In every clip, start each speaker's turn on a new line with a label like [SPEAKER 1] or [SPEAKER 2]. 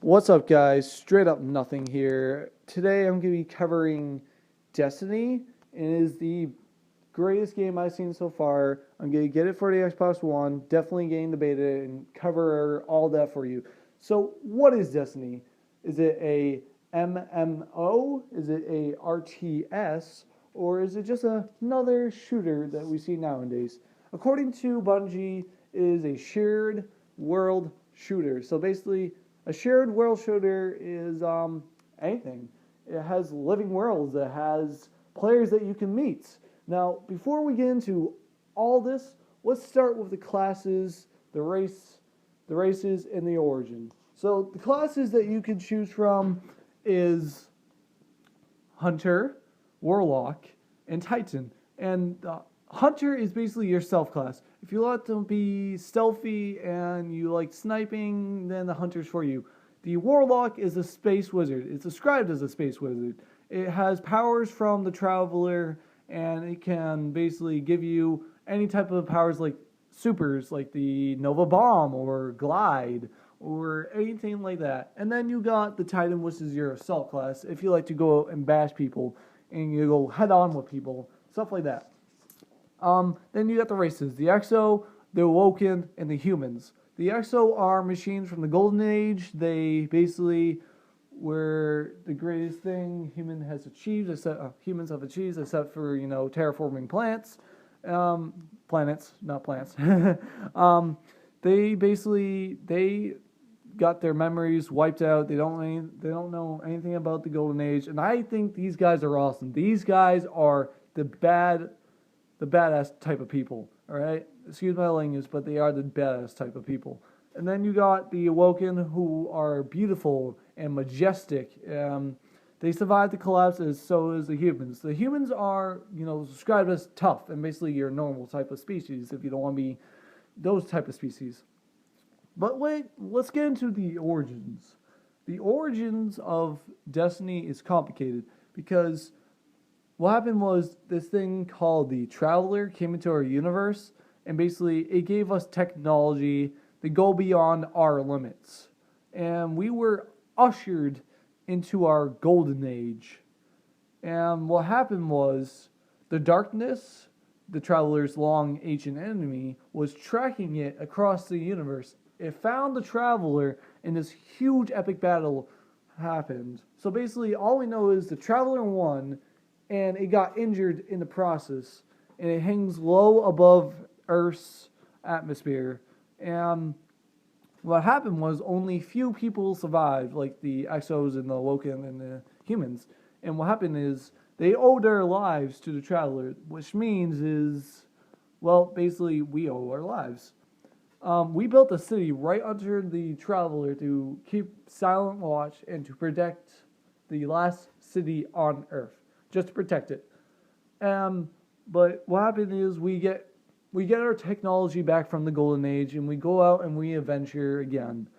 [SPEAKER 1] What's up, guys? Straight up nothing here. Today I'm going to be covering Destiny. It is the greatest game I've seen so far. I'm going to get it for the Xbox One, definitely getting the beta, and cover all that for you. So, what is Destiny? Is it a MMO? Is it a RTS? Or is it just another shooter that we see nowadays? According to Bungie, it is a shared world shooter. So basically, a shared world shooter is anything. It has living worlds. It has players that you can meet. Now, before we get into all this, let's start with the classes, the races, and the origin. So the classes that you can choose from is Hunter, Warlock, and Titan. And Hunter is basically your stealth class. If you like to be stealthy and you like sniping, then the Hunter's for you. The Warlock is a space wizard. It's described as a space wizard. It has powers from the Traveler, and it can basically give you any type of powers like supers, like the Nova Bomb or Glide or anything like that. And then you got the Titan, which is your assault class. If you like to go and bash people and you go head on with people, stuff like that. Then you got the races, the Exo, the Awoken, and the humans. The Exo are machines from the Golden Age. They basically were the greatest thing humans have achieved, except for, terraforming planets, not plants. They got their memories wiped out. They don't know anything about the Golden Age, and I think these guys are awesome. These guys are the badass type of people, all right? Excuse my language, but they are the badass type of people. And then you got the Awoken, who are beautiful and majestic. They survived the collapse, as so is the humans. The humans are, described as tough and basically your normal type of species if you don't want to be those type of species. But wait, let's get into the origins. The origins of Destiny is complicated because what happened was this thing called the Traveler came into our universe, and basically it gave us technology that go beyond our limits. And we were ushered into our golden age. And what happened was the darkness, the Traveler's long ancient enemy, was tracking it across the universe. It found the Traveler, and this huge epic battle happened. So basically all we know is the Traveler won, and it got injured in the process, and it hangs low above Earth's atmosphere. And what happened was only few people survived, like the Exos and the Awoken and the humans. And what happened is they owe their lives to the Traveler, which means basically we owe our lives. We built a city right under the Traveler to keep silent watch and to protect the last city on Earth. Just to protect it. But what happened is we get our technology back from the Golden Age, and we go out and we adventure again.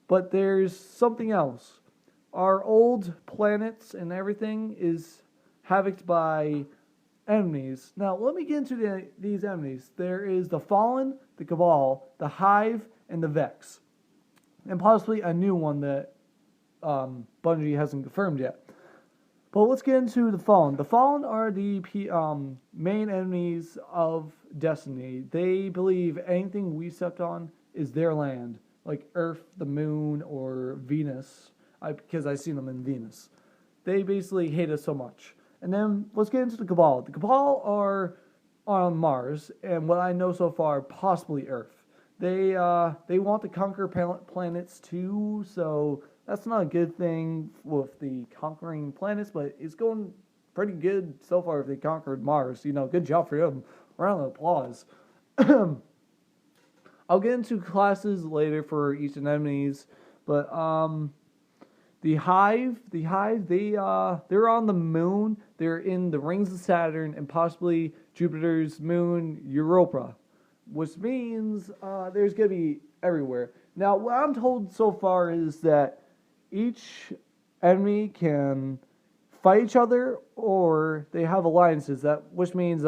[SPEAKER 1] But there's something else. Our old planets and everything is havocked by enemies. Now, let me get into these enemies. There is the Fallen, the Cabal, the Hive, and the Vex. And possibly a new one that Bungie hasn't confirmed yet. But let's get into the Fallen. The Fallen are the main enemies of Destiny. They believe anything we stepped on is their land, like Earth, the Moon, or Venus, because I've seen them in Venus. They basically hate us so much. And then let's get into the Cabal. The Cabal are on Mars, and what I know so far, possibly Earth. They want to conquer planets too, so that's not a good thing with the conquering planets, but it's going pretty good so far if they conquered Mars. Good job for them. Round of applause. I'll get into classes later for each of the enemies, but the Hive, they're on the moon. They're in the rings of Saturn and possibly Jupiter's moon, Europa, which means there's going to be everywhere. Now, what I'm told so far is that each enemy can fight each other, or they have alliances, which means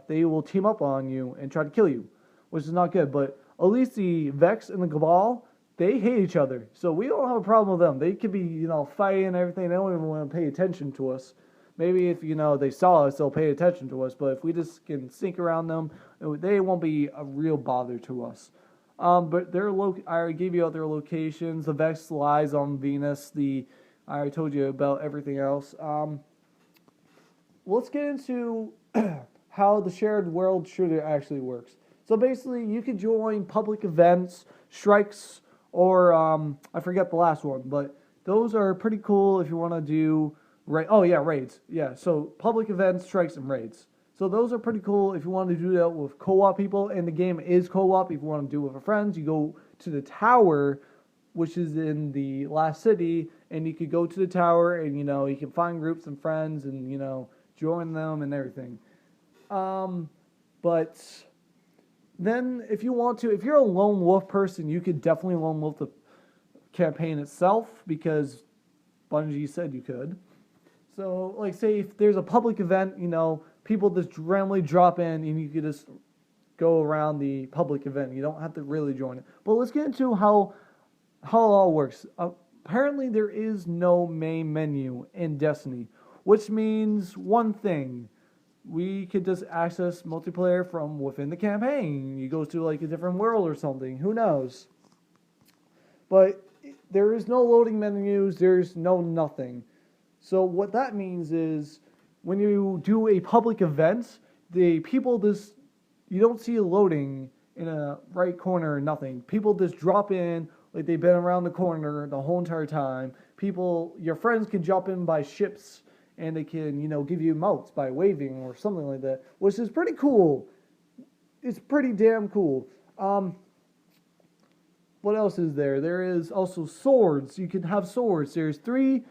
[SPEAKER 1] they will team up on you and try to kill you, which is not good. But at least the Vex and the Cabal, they hate each other. So we don't have a problem with them. They could be, fighting and everything. They don't even want to pay attention to us. Maybe if, they saw us, they'll pay attention to us. But if we just can sneak around them, they won't be a real bother to us. But I already gave you other locations. The Vex lies on Venus. I already told you about everything else. Let's get into how the shared world shooter actually works. So basically, you can join public events, strikes, or I forget the last one, but those are pretty cool if you want to do raids. Yeah, so public events, strikes, and raids. So those are pretty cool if you want to do that with co-op people, and the game is co-op. If you want to do it with friends, you go to the tower, which is in the last city, and you could go to the tower, and you can find groups and friends, and join them and everything. But then if you want to, if you're a lone wolf person, you could definitely lone wolf the campaign itself, because Bungie said you could. So, like, say if there's a public event, people just randomly drop in, and you could just go around the public event. You don't have to really join it. But let's get into how it all works. Apparently, there is no main menu in Destiny, which means one thing. We could just access multiplayer from within the campaign. You go to, like, a different world or something. Who knows? But there is no loading menus. There's no nothing. So what that means is when you do a public event, the people just, you don't see a loading in a right corner or nothing. People just drop in like they've been around the corner the whole entire time. Your friends can jump in by ships, and they can, give you emotes by waving or something like that, which is pretty cool. It's pretty damn cool. What else is there? There is also swords. You can have swords. There's 3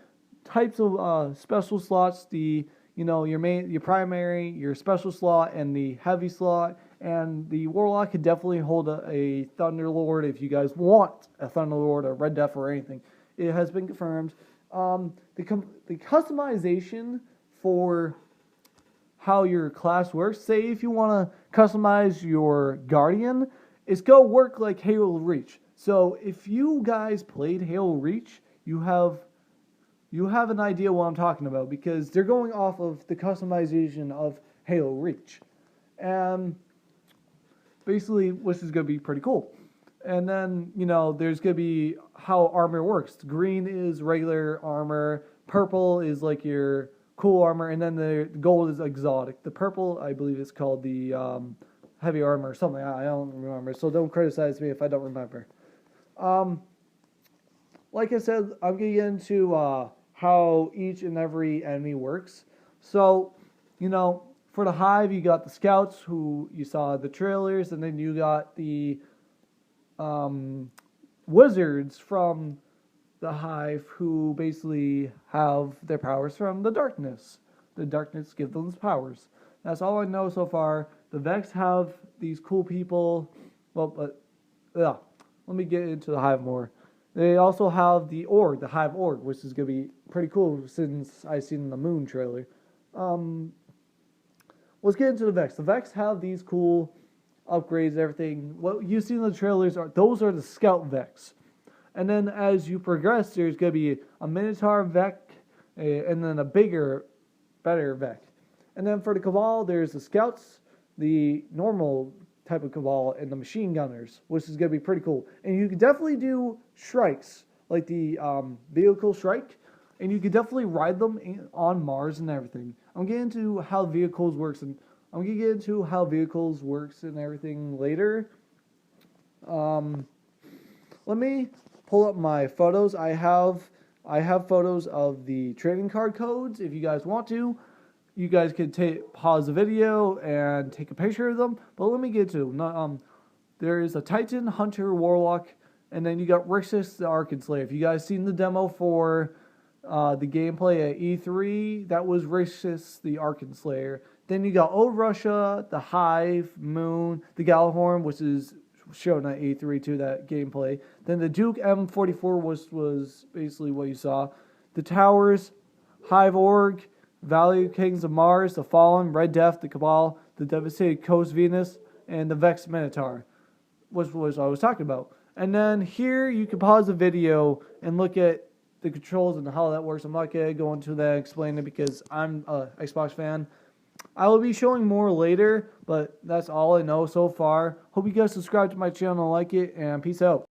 [SPEAKER 1] types of special slots. Your primary, your special slot, and the heavy slot. And the Warlock could definitely hold a Thunderlord if you guys want a Thunderlord, a Red Death, or anything. It has been confirmed. The customization for how your class works, say if you want to customize your Guardian, it's going to work like Halo Reach. So if you guys played Halo Reach, you have an idea what I'm talking about, because they're going off of the customization of Halo Reach. And basically, which is going to be pretty cool. And then, there's going to be how armor works. Green is regular armor. Purple is like your cool armor. And then the gold is exotic. The purple, I believe, is called the heavy armor or something. I don't remember. So don't criticize me if I don't remember. Like I said, I'm going to get into how each and every enemy works. So, for the Hive, you got the scouts who you saw the trailers, and then you got the wizards from the Hive who basically have their powers from the darkness. The darkness gives them powers. That's all I know so far. The Vex have these cool people. Let me get into the Hive more. They also have the Org, the Hive Org, which is going to be pretty cool since I've seen the Moon trailer. Let's get into the Vex. The Vex have these cool upgrades, everything. What you see in the trailers those are the Scout Vex. And then as you progress, there's going to be a Minotaur Vex, and then a bigger, better Vex. And then for the Cabal, there's the Scouts, the normal type of Cabal, and the Machine Gunners, which is going to be pretty cool. And you can definitely do strikes, like the vehicle strike, and you can definitely ride them on Mars and everything. I'm getting into how vehicles works, and I'm gonna get into how vehicles works and everything later. Let me pull up my photos. I have photos of the trading card codes. If you guys want to, you guys can pause the video and take a picture of them. But let me get to there is a Titan, Hunter, Warlock, and then you got Rixus, the Arcane Slayer. If you guys seen the demo for the gameplay at E3, that was Rixus, the Arcane Slayer. Then you got Old Russia, the Hive, Moon, the Gjallarhorn, which is shown at E3 too, that gameplay. Then the Duke M44 was basically what you saw. The Towers, Hive Org, Valley Kings of Mars, the Fallen, Red Death, the Cabal, the Devastated Coast Venus, and the Vex Minotaur, which was I was talking about. And then here you can pause the video and look at the controls and how that works. I'm not going to go into that and explain it because I'm a Xbox fan. I will be showing more later, but that's all I know so far. Hope you guys subscribe to my channel and like it, and peace out.